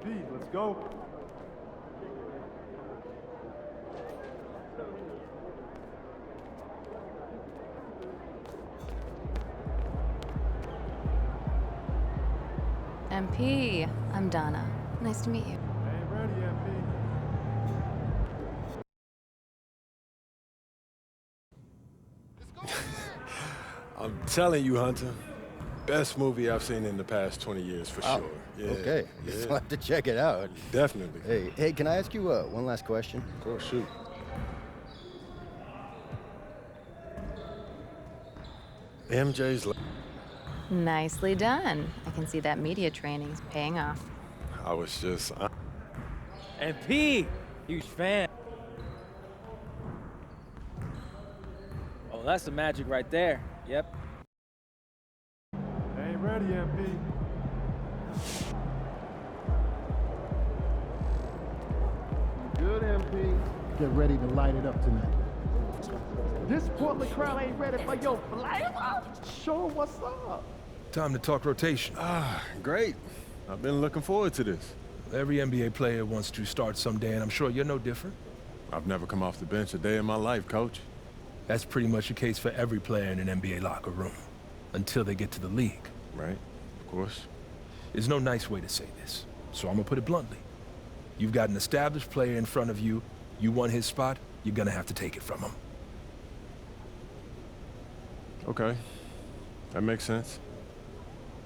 MP, let's go. MP, I'm Donna. Nice to meet you. Ain't ready, MP. I'm telling you, Hunter, best movie I've seen in the past 20 years for sure. Yeah, Okay, yeah, I'll have to check it out. definitely. Hey, can I ask you one last question? Of course, shoot. MJ's. Nicely done. I can see that media training's paying off. I was just. MP, huge fan. Oh, that's the magic right there. Yep. Ain't ready, MP. Good, MP. Get ready to light it up tonight. This Portland crowd ain't ready for your flavor? Show 'em what's up. Time to talk rotation. Great. I've been looking forward to this. Every NBA player wants to start someday, and I'm sure you're no different. I've never come off the bench a day in my life, Coach. That's pretty much the case for every player in an NBA locker room, until they get to the league. Right? Of course. There's no nice way to say this, so I'm gonna put it bluntly. You've got an established player in front of you. You want his spot, you're gonna have to take it from him. Okay. That makes sense.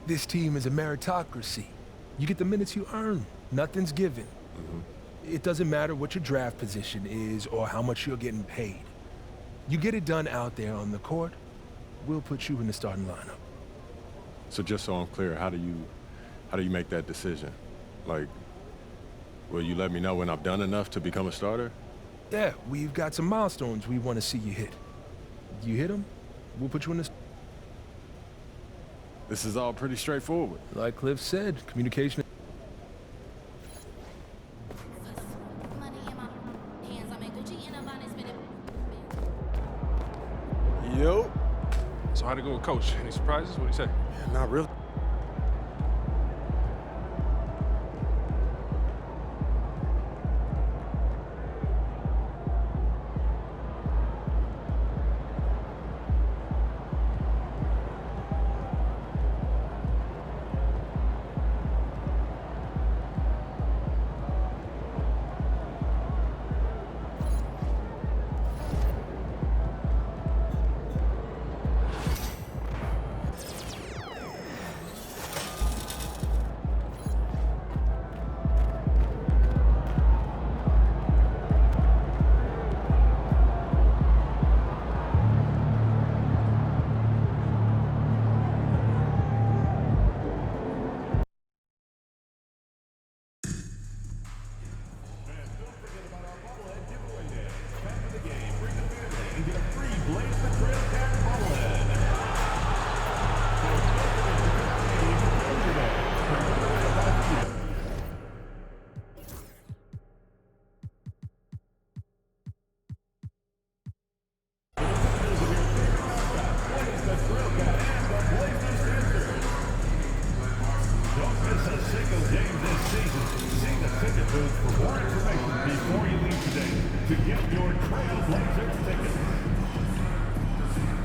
This team is a meritocracy. You get the minutes you earn. Nothing's given. It doesn't matter what your draft position is or how much you're getting paid. You get it done out there on the court, we'll put you in the starting lineup. So just so I'm clear, how do you make that decision? Like, will you let me know when I've done enough to become a starter? Yeah, we've got some milestones we want to see you hit. You hit them, we'll put you in the... This is all pretty straightforward. Like Cliff said, communication... Money in my hands, I'm in Gucci and I'm buying spinning. Yo. So how'd it go with Coach? Any surprises? What'd he say? Not really.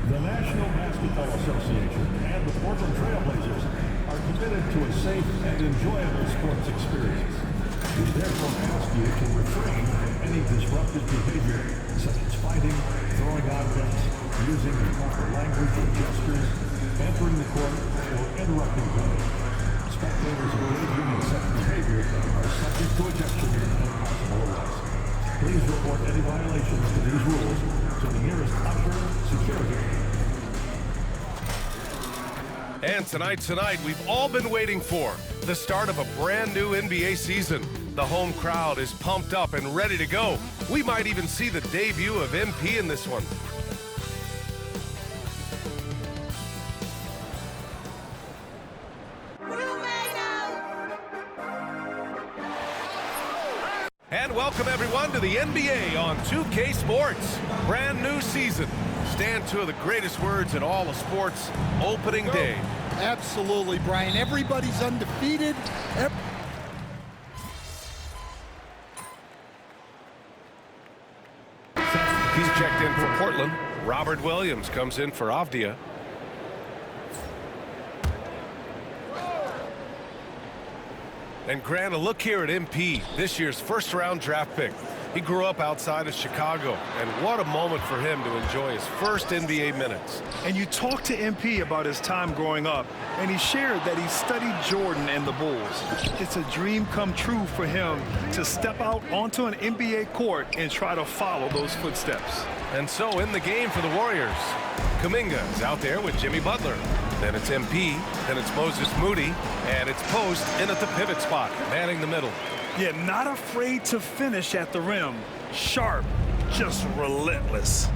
The National Basketball Association and the Portland Trail Blazers are committed to a safe and enjoyable sports experience. We therefore ask you to refrain from any disruptive behavior, such as fighting, throwing objects, using improper language or gestures, entering the court, or interrupting play. Spectators engaging in such behavior are subject to ejection and possible arrest. Please report any violations to these rules to the nearest usher, security. And tonight, we've all been waiting for the start of a brand new NBA season. The home crowd is pumped up and ready to go. We might even see the debut of MP in this one. And welcome everyone to the NBA on 2K Sports. Brand new season. Stand two of the greatest words in all of sports, opening day. Absolutely, Brian. Everybody's undefeated. Portland, Robert Williams comes in for Avdia. And Grant, a look here at MP, this year's first-round draft pick. He grew up outside of Chicago, and what a moment for him to enjoy his first NBA minutes. And you talked to MP about his time growing up, and he shared that he studied Jordan and the Bulls. It's a dream come true for him to step out onto an NBA court and try to follow those footsteps. And so in the game for the Warriors, Kuminga is out there with Jimmy Butler. Then it's MP, then it's Moses Moody, and it's Post in at the pivot spot, manning the middle. Yeah, not afraid to finish at the rim. Sharp, just relentless.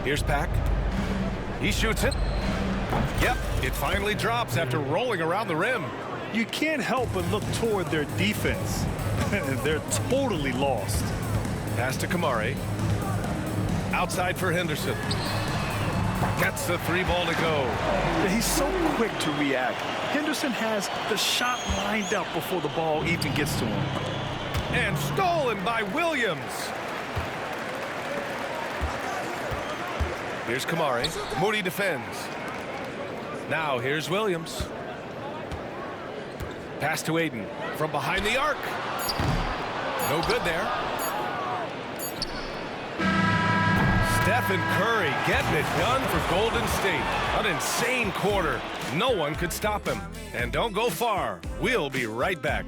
Here's Pack. He shoots it. Yep, it finally drops after rolling around the rim. You can't help but look toward their defense. They're totally lost. Pass to Kamari. Outside for Henderson. Gets the three ball to go. He's so quick to react. Henderson has the shot lined up before the ball even gets to him. And stolen by Williams. Here's Kamari. Moody defends. Now here's Williams. Pass to Aiden from behind the arc. No good there. Stephen Curry getting it done for Golden State. An insane quarter. No one could stop him. And don't go far. We'll be right back.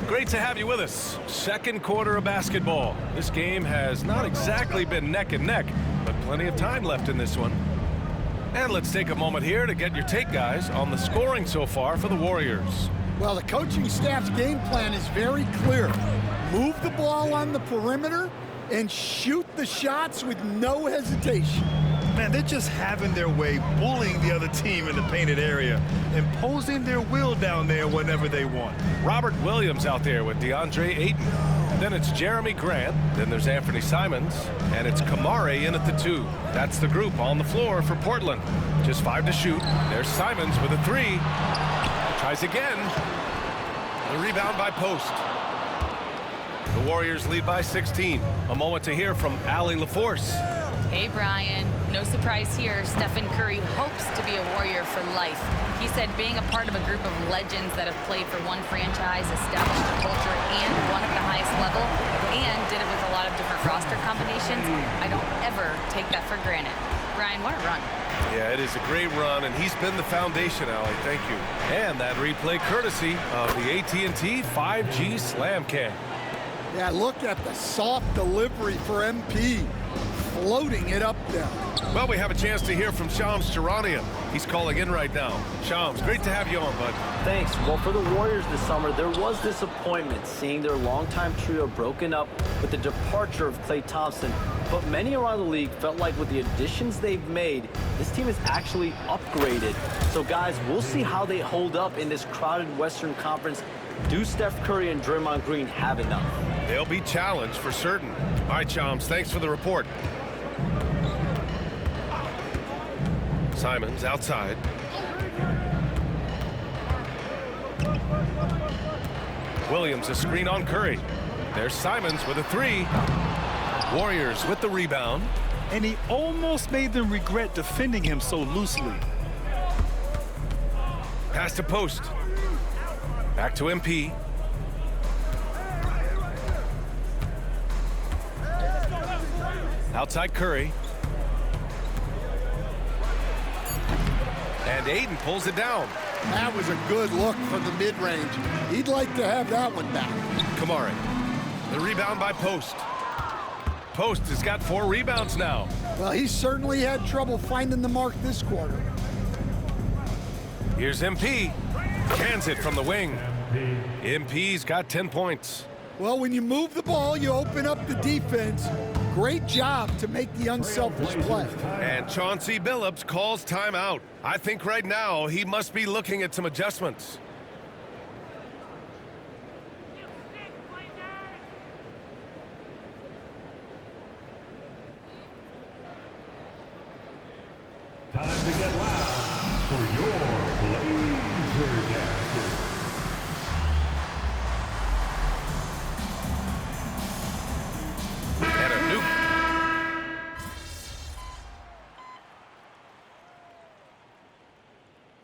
Great to have you with us. Second quarter of basketball. This game has not exactly been neck and neck, but plenty of time left in this one. And let's take a moment here to get your take, guys, on the scoring so far for the Warriors. Well, the coaching staff's game plan is very clear. Move the ball on the perimeter and shoot the shots with no hesitation. Man, they're just having their way, bullying the other team in the painted area, imposing their will down there whenever they want. Robert Williams out there with DeAndre Ayton. Then it's Jeremy Grant. Then there's Anthony Simons. And it's Kamari in at the 2. That's the group on the floor for Portland. Just 5 to shoot. There's Simons with a 3. Tries again. The rebound by Post. The Warriors lead by 16. A moment to hear from Allie LaForce. Hey, Brian. No surprise here. Stephen Curry hopes to be a Warrior for life. He said being a part of a group of legends that have played for one franchise, established a culture, and won at the highest level, and did it with a lot of different roster combinations, I don't ever take that for granted. Brian, what a run. Yeah, it is a great run, and he's been the foundation, Allie. Thank you. And that replay courtesy of the AT&T 5G Slam Cam. Yeah, look at the soft delivery for MP. Floating it up there. Well, we have a chance to hear from Shams Charania. He's calling in right now. Shams, great to have you on, bud. Thanks. Well, for the Warriors this summer, there was disappointment seeing their longtime trio broken up with the departure of Klay Thompson. But many around the league felt like with the additions they've made, this team is actually upgraded. So, guys, we'll see how they hold up in this crowded Western Conference. Do Steph Curry and Draymond Green have enough? They'll be challenged for certain. All right, Shams, thanks for the report. Simons outside. Williams a screen on Curry. There's Simons with a 3. Warriors with the rebound. And he almost made them regret defending him so loosely. Pass to Post. Back to MP. Outside Curry. And Aiden pulls it down. That was a good look from the mid-range. He'd like to have that one back. Kamari. The rebound by Post. Post has got 4 rebounds now. Well, he certainly had trouble finding the mark this quarter. Here's MP. Cans it from the wing. MP's got 10 points. Well, when you move the ball, you open up the defense. Great job to make the unselfish play. And Chauncey Billups calls timeout. I think right now he must be looking at some adjustments. Time to get loud for your Blazer Jacket. And a new...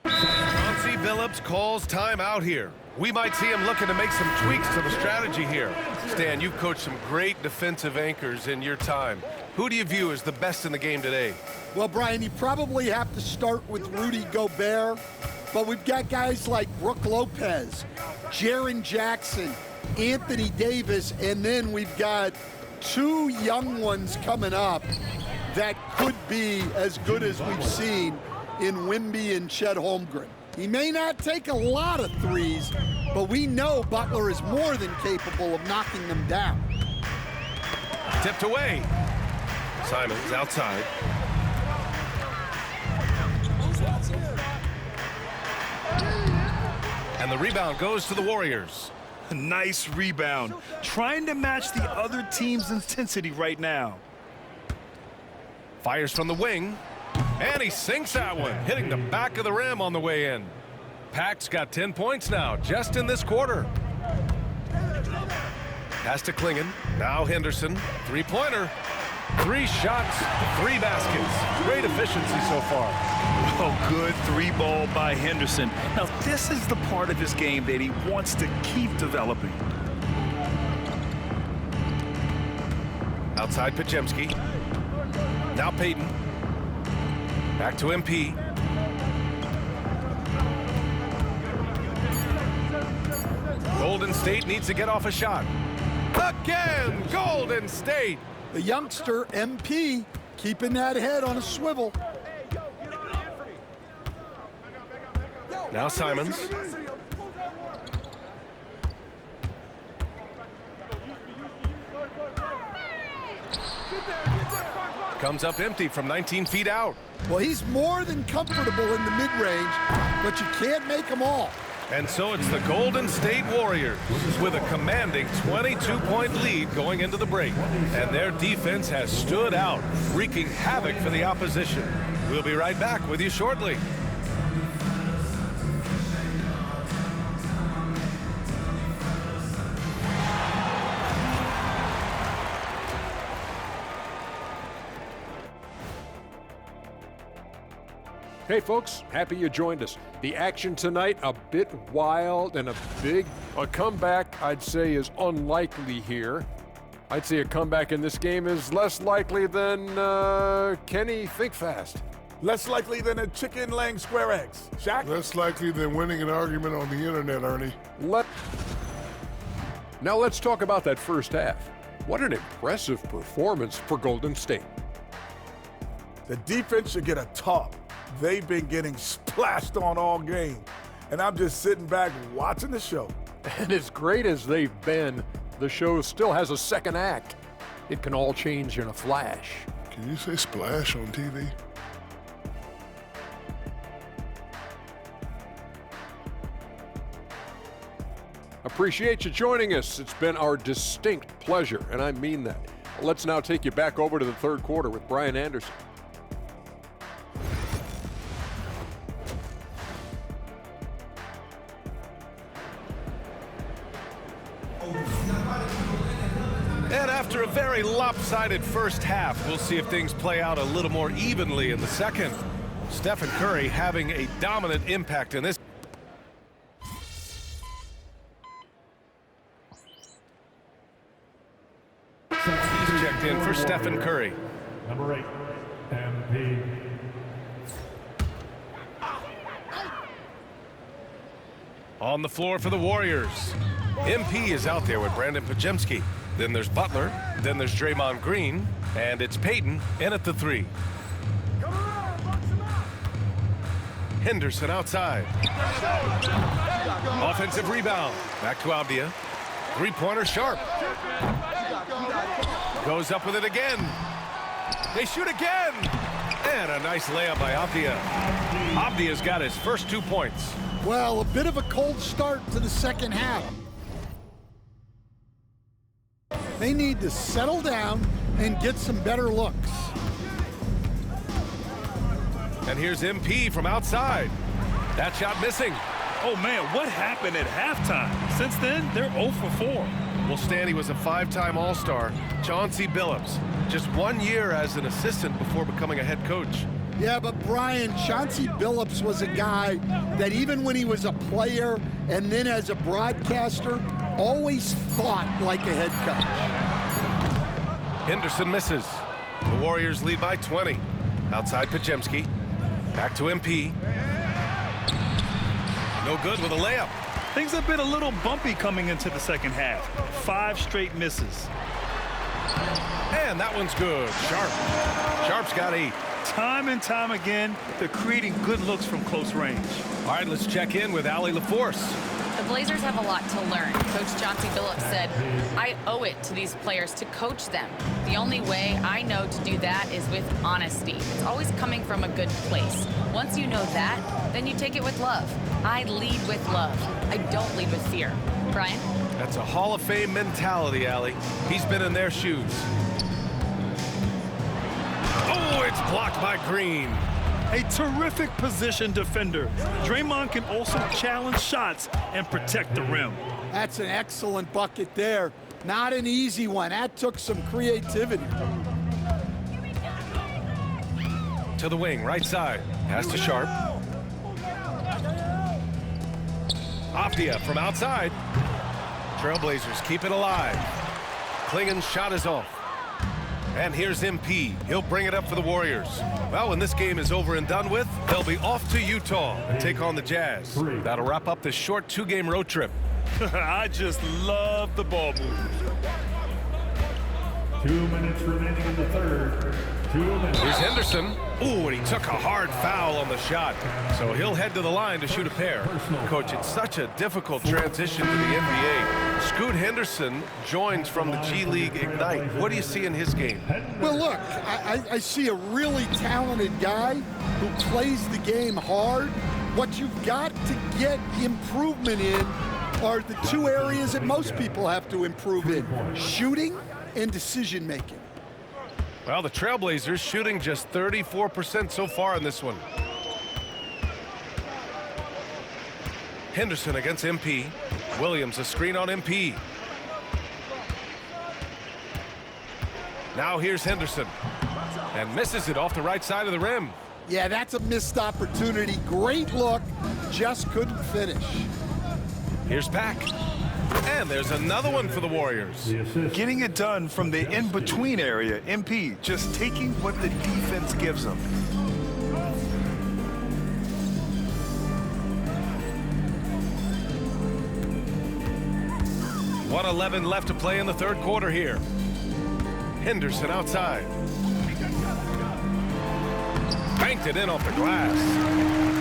Chauncey Billups calls time out here. We might see him looking to make some tweaks to the strategy here. Stan, you've coached some great defensive anchors in your time. Who do you view as the best in the game today? Well, Brian, you probably have to start with Rudy Gobert, but we've got guys like Brook Lopez, Jaren Jackson, Anthony Davis, and then we've got two young ones coming up that could be as good as we've seen in Wemby and Chet Holmgren. He may not take a lot of threes, but we know Butler is more than capable of knocking them down. Tipped away. Simons outside. And the rebound goes to the Warriors. Nice rebound. Trying to match the other team's intensity right now. Fires from the wing. And he sinks that one, hitting the back of the rim on the way in. Pac's got 10 points now, just in this quarter. Pass to Klingon. Now Henderson. Three-pointer. 3 shots, 3 baskets. Great efficiency so far. Oh, good 3-ball by Henderson. Now, this is the part of his game that he wants to keep developing. Outside Podziemski. Now Payton. Back to MP. Golden State needs to get off a shot. Again, Golden State. The youngster, MP, keeping that head on a swivel. Now Simons. Comes up empty from 19 feet out. Well, he's more than comfortable in the mid-range, but you can't make them all. And so it's the Golden State Warriors with a commanding 22-point lead going into the break. And their defense has stood out, wreaking havoc for the opposition. We'll be right back with you shortly. Hey folks, happy you joined us. The action tonight, a bit wild and a comeback I'd say is unlikely here. I'd say a comeback in this game is less likely than Kenny Think Fast. Less likely than a chicken laying square eggs. Shaq? Less likely than winning an argument on the internet, Ernie. Now let's talk about that first half. What an impressive performance for Golden State. The defense should get a talk. They've been getting splashed on all game, and I'm just sitting back watching the show. And as great as they've been, the show still has a second act. It can all change in a flash. Can you say splash on TV? Appreciate you joining us. It's been our distinct pleasure, and I mean that. Let's now take you back over to the third quarter with Brian Anderson. And after a very lopsided first half, we'll see if things play out a little more evenly in the second. Stephen Curry having a dominant impact in this. He's checked in for Stephen Curry. Number 8, MP. On the floor for the Warriors. MP is out there with Brandon Podziemski. Then there's Butler. Then there's Draymond Green. And it's Payton in at the 3. Henderson outside. Offensive rebound. Back to Abdia. Three-pointer sharp. Goes up with it again. They shoot again. And a nice layup by Abdia. Abdia's got his first 2 points. Well, a bit of a cold start to the second half. They need to settle down and get some better looks. And here's MP from outside. That shot missing. Oh, man, what happened at halftime? Since then, they're 0 for 4. Well, Stanley was a 5-time All-Star. Chauncey Billups, just 1 year as an assistant before becoming a head coach. Yeah, but Brian, Chauncey Billups was a guy that even when he was a player and then as a broadcaster, always thought like a head coach. Henderson misses. The Warriors lead by 20. Outside Podziemski. Back to MP. No good with a layup. Things have been a little bumpy coming into the second half. 5 straight misses. And that one's good. Sharp's got 8. Time and time again, they're creating good looks from close range. All right, let's check in with Allie LaForce. The Blazers have a lot to learn. Coach Chauncey Billups said, I owe it to these players to coach them. The only way I know to do that is with honesty. It's always coming from a good place. Once you know that, then you take it with love. I lead with love. I don't lead with fear. Brian? That's a Hall of Fame mentality, Allie. He's been in their shoes. Oh, it's blocked by Green. A terrific position defender. Draymond can also challenge shots and protect the rim. That's an excellent bucket there. Not an easy one. That took some creativity. To the wing, right side. Pass to Sharp. Aptia from outside. Trailblazers keep it alive. Klingen's shot is off. And here's MP. He'll bring it up for the Warriors. Well, when this game is over and done with, they'll be off to Utah and take on the Jazz. That'll wrap up this short 2-game road trip. I just love the ball movement. 2 minutes remaining in the third. 2 minutes. Here's Henderson. Ooh, and he took a hard foul on the shot. So he'll head to the line to shoot a pair. Coach, it's such a difficult transition to the NBA. Scoot Henderson joins from the G League Ignite. What do you see in his game? Well, look, I see a really talented guy who plays the game hard. What you've got to get improvement in are the 2 areas that most people have to improve in: shooting and decision making. Well, the Trailblazers shooting just 34% so far in this one. Henderson against MP. Williams a screen on MP. Now here's Henderson. And misses it off the right side of the rim. Yeah, that's a missed opportunity. Great look, just couldn't finish. Here's Pack. And there's another one for the Warriors. Getting it done from the in-between area, MP just taking what the defense gives them. .111 left to play in the third quarter here. Henderson outside. Banked it in off the glass.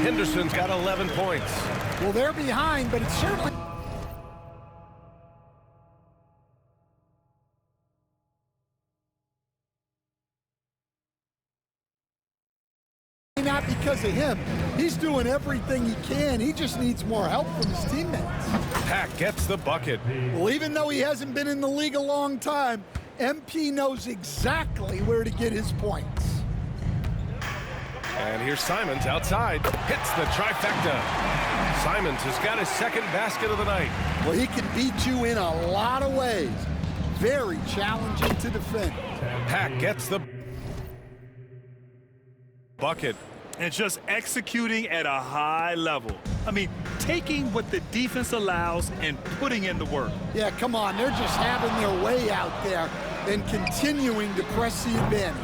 Henderson's got 11 points. Well, they're behind, but it's certainly not because of him. He's doing everything he can. He just needs more help from his teammates. Pack gets the bucket. Well, even though he hasn't been in the league a long time, MP knows exactly where to get his points. And here's Simons outside. Hits the trifecta. Simons has got his second basket of the night. Well, he can beat you in a lot of ways. Very challenging to defend. Pack gets the bucket. And just executing at a high level. I mean, taking what the defense allows and putting in the work. Yeah, come on. They're just having their way out there and continuing to press the advantage.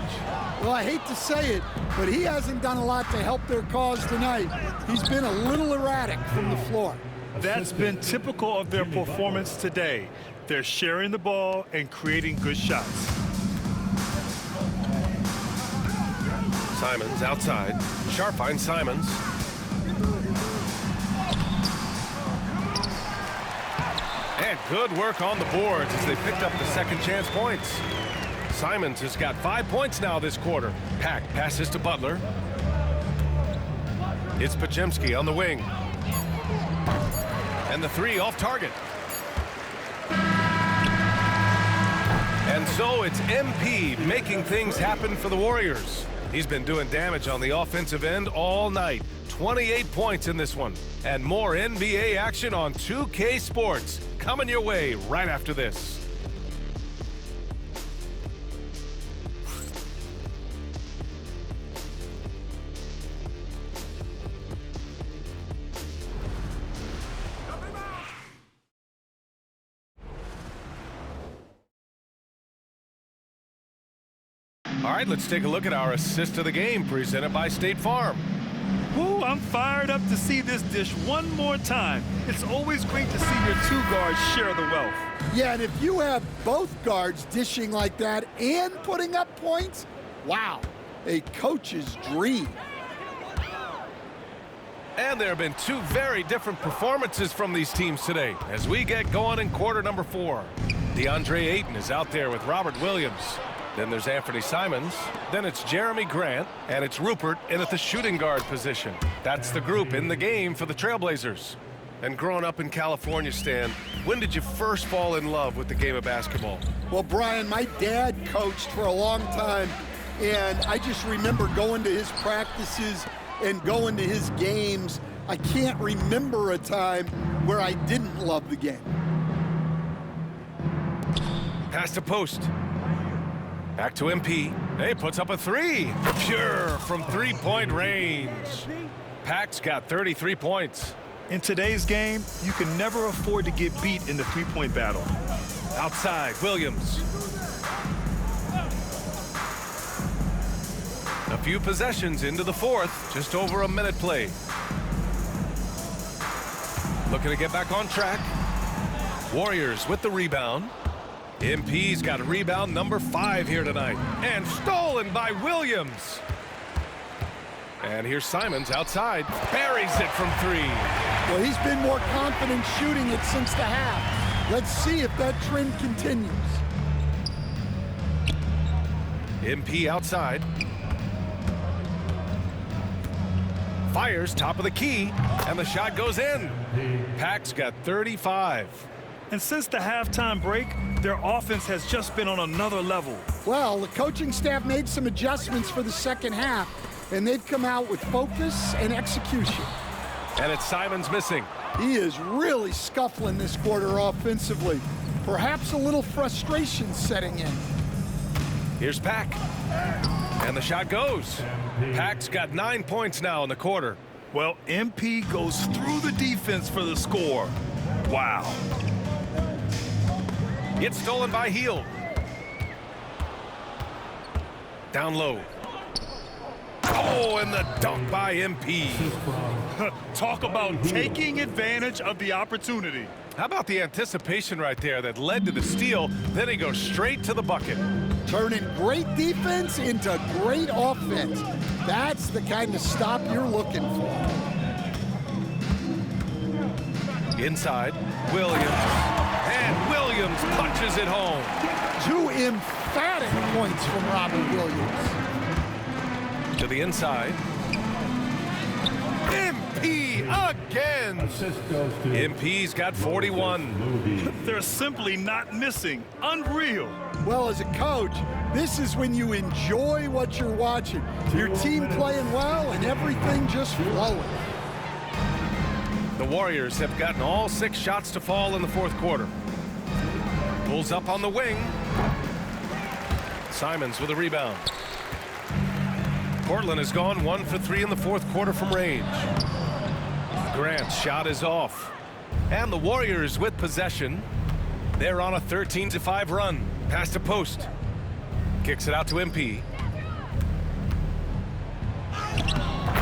Well, I hate to say it, but he hasn't done a lot to help their cause tonight. He's been a little erratic from the floor. That's been typical of their performance today. They're sharing the ball and creating good shots. Simons outside. Sharp finds Simons. And good work on the boards as they picked up the second chance points. Simons has got 5 points now this quarter. Pack passes to Butler. It's Podziemski on the wing. And the 3 off target. And so it's MP making things happen for the Warriors. He's been doing damage on the offensive end all night. 28 points in this one. And more NBA action on 2K Sports. Coming your way right after this. All right, let's take a look at our assist of the game presented by State Farm. Woo, I'm fired up to see this dish one more time. It's always great to see your two guards share the wealth. Yeah, and if you have both guards dishing like that and putting up points, wow, a coach's dream. And there have been two very different performances from these teams today as we get going in quarter number 4. DeAndre Ayton is out there with Robert Williams. Then there's Anthony Simons. Then it's Jeremy Grant. And it's Rupert in at the shooting guard position. That's the group in the game for the Trailblazers. And growing up in California, Stan, when did you first fall in love with the game of basketball? Well, Brian, my dad coached for a long time, and I just remember going to his practices and going to his games. I can't remember a time where I didn't love the game. Pass to post. Back to MP. He puts up a 3. Pure from three-point range. Pac's got 33 points. In today's game, you can never afford to get beat in the three-point battle. Outside, Williams. A few possessions into the fourth, just over a minute played. Looking to get back on track. Warriors with the rebound. MP's got a rebound number 5 here tonight. And stolen by Williams. And here's Simons outside. Buries it from 3. Well, he's been more confident shooting it since the half. Let's see if that trend continues. MP outside. Fires top of the key. And the shot goes in. Pac's got 35. And since the halftime break, their offense has just been on another level. Well, the coaching staff made some adjustments for the second half, and they've come out with focus and execution. And it's Simons missing. He is really scuffling this quarter offensively. Perhaps a little frustration setting in. Here's Pac. And the shot goes. Pac's got 9 points now in the quarter. Well, MP goes through the defense for the score. Wow. Gets stolen by Heel. Down low. Oh, and the dunk by MP. Talk about taking advantage of the opportunity. How about the anticipation right there that led to the steal? Then he goes straight to the bucket. Turning great defense into great offense. That's the kind of stop you're looking for. Inside, Williams. And Williams punches it home. 2 emphatic points from Robert Williams. To the inside. MP again. MP's got 41. They're simply not missing. Unreal. Well, as a coach, this is when you enjoy what you're watching. Your team playing well and everything just flowing. The Warriors have gotten all 6 shots to fall in the fourth quarter. Pulls up on the wing. Simons with a rebound. Portland has gone 1 for 3 in the fourth quarter from range. Grant's shot is off. And the Warriors with possession. They're on a 13-5 run. Pass to post. Kicks it out to MP.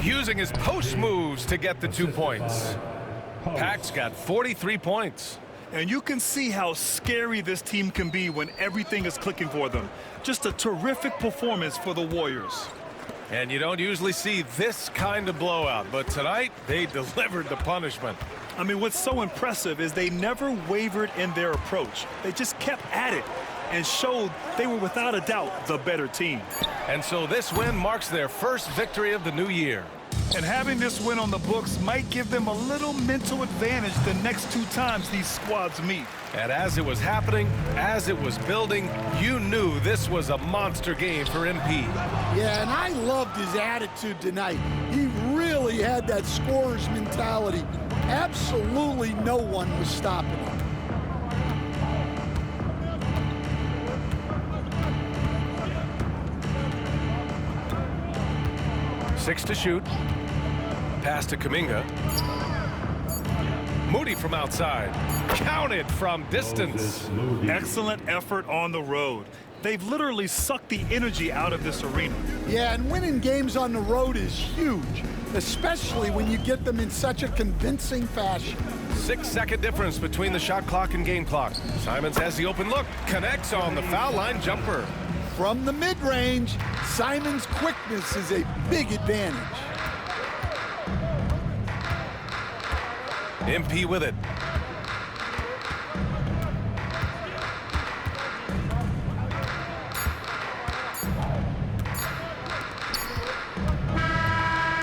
Using his post moves to get the 2 points. Pac's got 43 points. And you can see how scary this team can be when everything is clicking for them. Just a terrific performance for the Warriors. And you don't usually see this kind of blowout, but tonight they delivered the punishment. I mean, what's so impressive is they never wavered in their approach. They just kept at it and showed they were without a doubt the better team. And so this win marks their first victory of the new year. And having this win on the books might give them a little mental advantage the next 2 times these squads meet. And as it was happening, as it was building, you knew this was a monster game for MP. Yeah, and I loved his attitude tonight. He really had that scorer's mentality. Absolutely no one was stopping him. 6 to shoot. Pass to Kuminga. Moody from outside. Counted from distance. Excellent effort on the road. They've literally sucked the energy out of this arena. Yeah, and winning games on the road is huge, especially when you get them in such a convincing fashion. 6-second difference between the shot clock and game clock. Simons has the open look. Connects on the foul line jumper. From the mid-range, Simons' quickness is a big advantage. MP with it.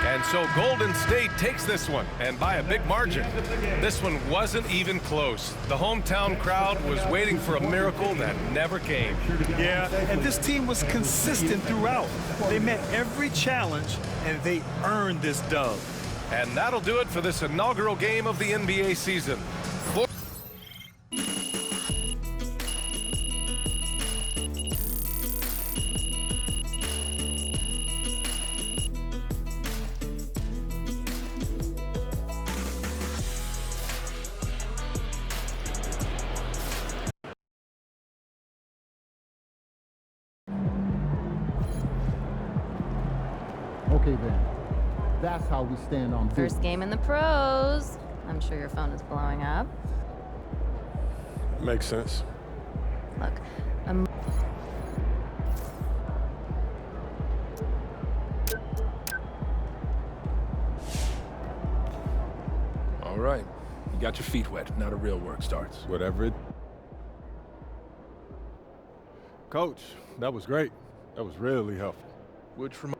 And so Golden State takes this one, and by a big margin. This one wasn't even close. The hometown crowd was waiting for a miracle that never came. Yeah, and this team was consistent throughout. They met every challenge, and they earned this dub. And that'll do it for this inaugural game of the NBA season. Okay then, that's how we stand on business. First game in the pros. I'm sure your phone is blowing up. Makes sense. Look, All right, you got your feet wet. Now the real work starts. Whatever it... Coach, that was great. That was really helpful. Wood from...